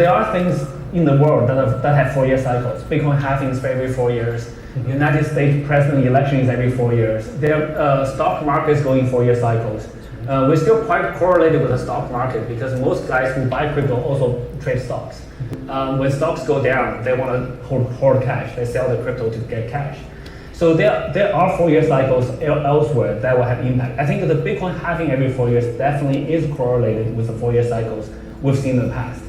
there are things in the world that have 4-year cycles. Bitcoin halving is every 4 years. United States president election is every 4 years. Their stock market is going 4-year cycles. We're still quite correlated with the stock market because most guys who buy crypto also trade stocks. When stocks go down, they want to hoard cash. They sell the crypto to get cash. So there are 4-year cycles elsewhere that will have impact. I think that the Bitcoin halving every 4 years definitely is correlated with the 4-year cycles we've seen in the past.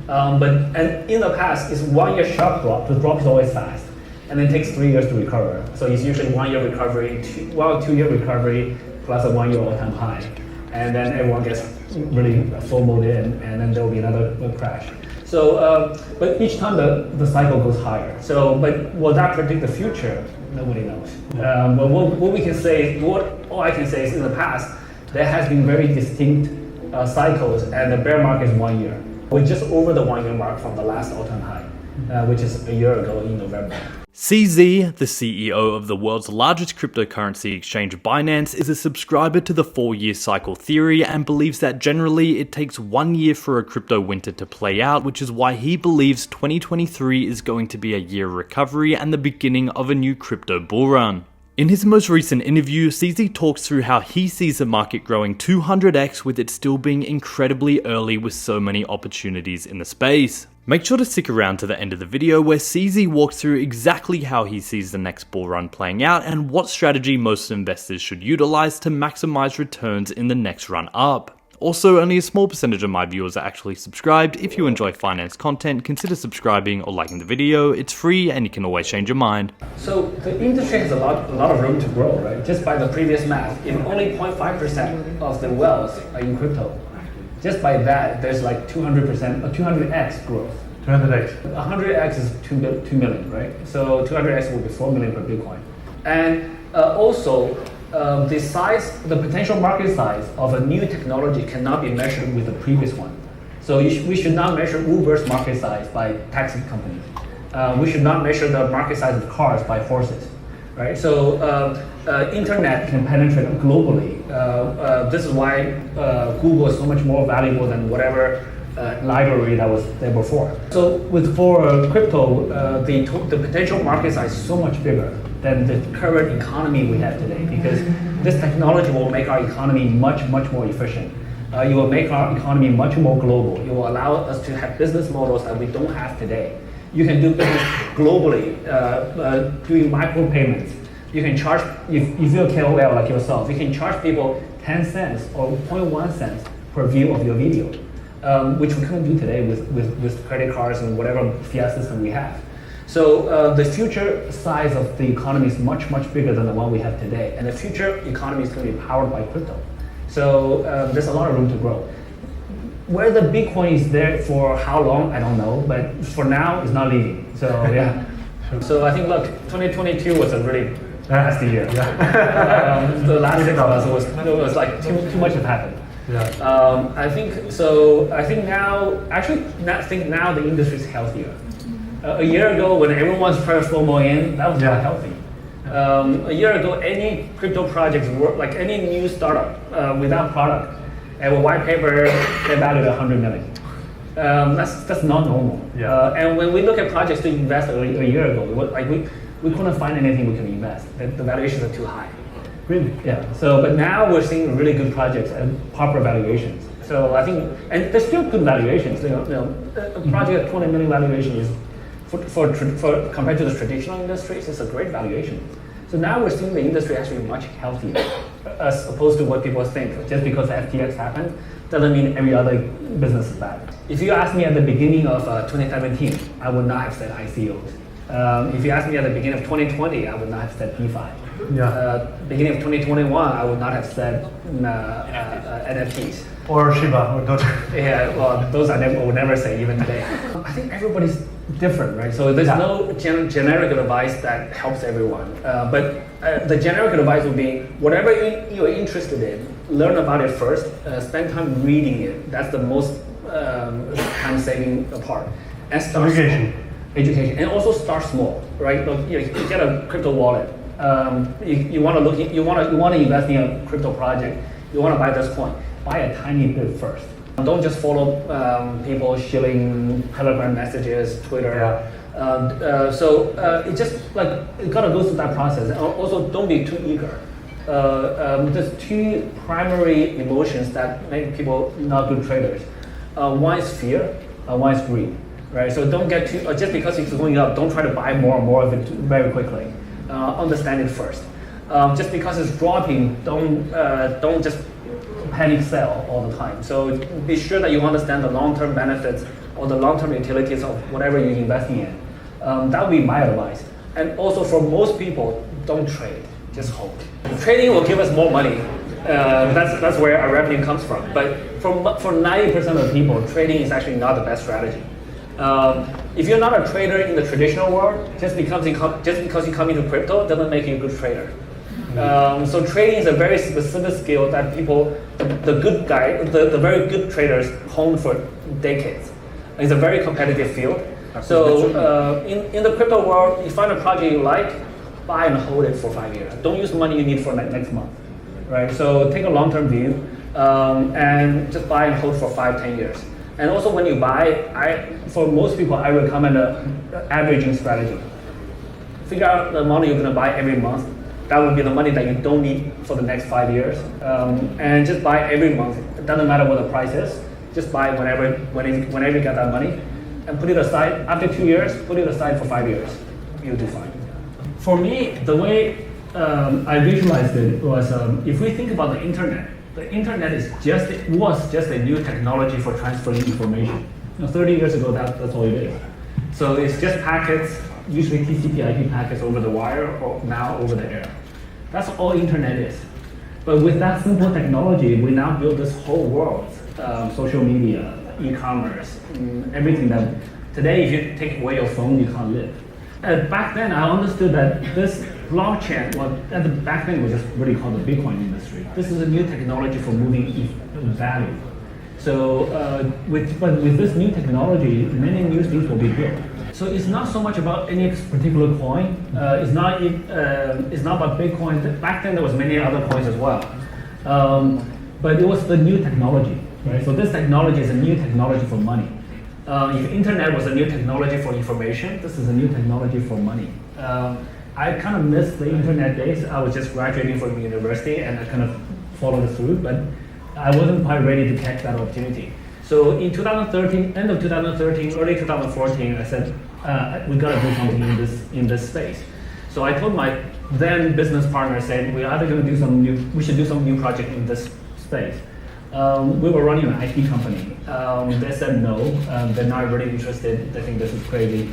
And in the past, it's 1 year sharp drop. The drop is always fast, and then it takes 3 years to recover. So it's usually 1 year recovery, 2 year recovery, plus a 1 year all-time high. And then everyone gets really FOMO'd in, and then there will be another crash. So, but each time the cycle goes higher. So, but will that predict the future? Nobody knows. But what we can say, all I can say is in the past, there has been very distinct cycles, and the bear market is 1 year. We're just over the 1 year mark from the last all-time high, which is a year ago in November. CZ, the CEO of the world's largest cryptocurrency exchange Binance, is a subscriber to the 4-year cycle theory and believes that generally it takes 1 year for a crypto winter to play out, which is why he believes 2023 is going to be a year of recovery and the beginning of a new crypto bull run. In his most recent interview, CZ talks through how he sees the market growing 200x with it still being incredibly early with so many opportunities in the space. Make sure to stick around to the end of the video where CZ walks through exactly how he sees the next bull run playing out and what strategy most investors should utilize to maximize returns in the next run up. Also, only a small percentage of my viewers are actually subscribed. If you enjoy finance content, consider subscribing or liking the video. It's free and you can always change your mind. So the industry has a lot of room to grow, right? Just by the previous math, if only 0.5% of the wealth are in crypto, just by that, there's like 200% or 200x growth. 200x. 100x is 2 million, right? So 200x will be 4 million per Bitcoin. And also, the potential market size of a new technology cannot be measured with the previous one. So we should not measure Uber's market size by taxi companies. We should not measure the market size of cars by horses, right? So internet can penetrate globally. This is why Google is so much more valuable than whatever library that was there before. So for crypto, the potential market size is so much bigger than the current economy we have today, because this technology will make our economy much more efficient. It will make our economy much more global. It will allow us to have business models that we don't have today. You can do business globally, doing micropayments. You can charge, if you're a KOL like yourself, you can charge people 10 cents or 0.1 cents per view of your video, which we couldn't do today with credit cards and whatever fiat system we have. So the future size of the economy is much bigger than the one we have today. And the future economy is going to be powered by crypto. So there's a lot of room to grow. Where the Bitcoin is there for how long, I don't know. But for now, it's not leaving. So yeah. So I think, look, 2022 was a really nasty year. The last 6 months was like too much had happened. Yeah. I think now the industry is healthier. A year ago, when everyone's trying to FOMO in, that was not healthy. A year ago, any crypto projects were like any new startup without product and a white paper, they valued 100 million. That's not normal. Yeah. And when we look at projects to invest a year ago, we couldn't find anything we could invest. The valuations are too high. Really? Yeah. So, but now we're seeing really good projects and proper valuations. So I think, and there's still good valuations. A project at 20 million valuation is, for compared to the traditional industries, it's a great valuation. So now we're seeing the industry actually much healthier, as opposed to what people think. Just because FTX happened doesn't mean every other business is bad. If you asked me at the beginning of 2017, I would not have said ICOs. If you asked me at the beginning of 2020, I would not have said DeFi. Yeah. Beginning of 2021, I would not have said NFTs. Or Shiba or Doge. Yeah, well, those I would never say even today. I think everybody's different, right? So there's no generic advice that helps everyone. But the generic advice would be whatever you're interested in, learn about it first. Spend time reading it. That's the most time-saving part. And start education, and also start small, right? Look, you get a crypto wallet. You want to invest in a crypto project. You want to buy this coin. Buy a tiny bit first. Don't just follow people shilling Telegram messages, Twitter. It just like it gotta go through that process. And also, don't be too eager. There's two primary emotions that make people not good traders. One is fear, one is greed. Right, so don't get too just because it's going up. Don't try to buy more and more of it very quickly. Understand it first. Just because it's dropping, don't just panic sell all the time. So be sure that you understand the long-term benefits or the long-term utilities of whatever you're investing in. That would be my advice. And also for most people, don't trade, just hold. Trading will give us more money. That's where our revenue comes from. But for 90% of people, trading is actually not the best strategy. If you're not a trader in the traditional world, just because you come into crypto doesn't make you a good trader. So trading is a very specific skill that the very good traders hone for decades. It's a very competitive field. So in the crypto world, you find a project you like, buy and hold it for 5 years. Don't use the money you need for next month, right? So take a long-term view and just buy and hold for 5-10 years. And also when you buy, for most people, I recommend an averaging strategy. Figure out the amount you're going to buy every month. That would be the money that you don't need for the next 5 years. And just buy every month. It doesn't matter what the price is. Just buy whenever you get that money. And put it aside. After 2 years, put it aside for 5 years. You'll do fine. For me, the way I visualized it was if we think about the internet was just a new technology for transferring information. 30 years ago, that's all it is. So it's just packets, usually TCP/IP packets over the wire or now over the air. That's all internet is. But with that simple technology, we now build this whole world, social media, e-commerce, everything that today, if you take away your phone, you can't live. Back then, I understood that this blockchain, back then it was just really called the Bitcoin industry. This is a new technology for moving value. So with this new technology, many new things will be built. So it's not so much about any particular coin. It's not about Bitcoin. Back then there was many other coins as well. But it was the new technology, right? So this technology is a new technology for money. If internet was a new technology for information, this is a new technology for money. I kind of missed the internet days. I was just graduating from university and I kind of followed through, but I wasn't quite ready to catch that opportunity. So in 2013, end of 2013, early 2014, I said, we gotta do something in this space. So I told my then business partner, said, we should do some new project in this space. We were running an IT company. They said no, they're not really interested. They think this is crazy.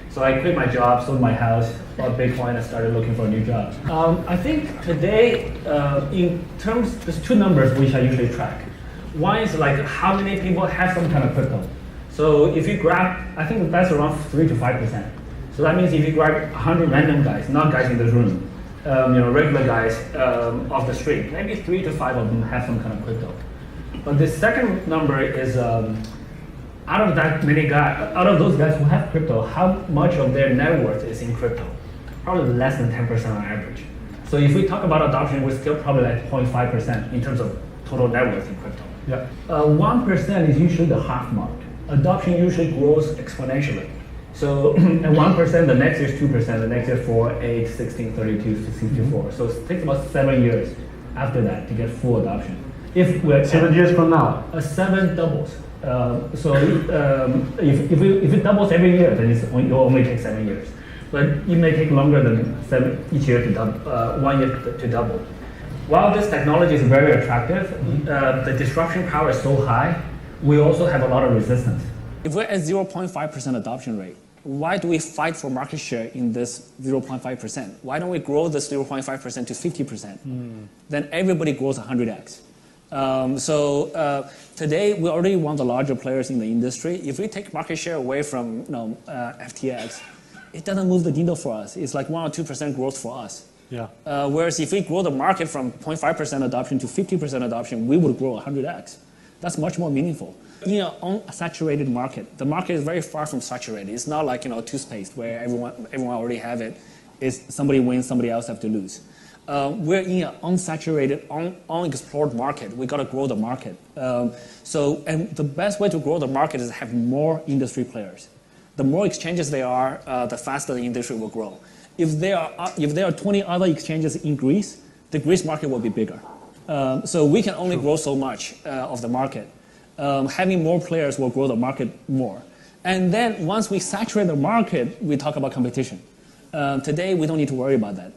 So I quit my job, sold my house, bought Bitcoin, and started looking for a new job. I think today, there's two numbers which I usually track. One is like how many people have some kind of crypto. So if you grab, I think that's around 3 to 5%. So that means if you grab 100 random guys, not guys in this room, regular guys off the street, maybe 3 to 5 of them have some kind of crypto. But the second number is out of those guys who have crypto, how much of their net worth is in crypto? Probably less than 10% on average. So if we talk about adoption, we're still probably like 0.5% in terms of total net worth in crypto. Yeah. 1% is usually the half mark. Adoption usually grows exponentially. So at 1%, the next year is 2%, the next year 4, 8, 16, 32, 64. So it takes about 7 years after that to get full adoption. If we're 7 years from now. 7 doubles. If it doubles every year, then it'll only take 7 years. But it may take longer than 7 each year to double, 1 year to double. While this technology is very attractive, the disruption power is so high, we also have a lot of resistance. If we're at 0.5% adoption rate, why do we fight for market share in this 0.5%? Why don't we grow this 0.5% to 50%? Then everybody grows 100x. Today, we already one of the larger players in the industry. If we take market share away from FTX, it doesn't move the needle for us. It's like 1 or 2% growth for us. Yeah. Whereas if we grow the market from 0.5% adoption to 50% adoption, we would grow 100x. That's much more meaningful. In an unsaturated market, the market is very far from saturated. It's not like toothpaste where everyone already have it. It's somebody wins, somebody else have to lose. we're in an unsaturated, unexplored market. We got to grow the market. And the best way to grow the market is to have more industry players. The more exchanges there are, the faster the industry will grow. If there are 20 other exchanges in Greece, the Greece market will be bigger. So we can only grow so much of the market. Having more players will grow the market more. And then once we saturate the market, we talk about competition. Today, we don't need to worry about that.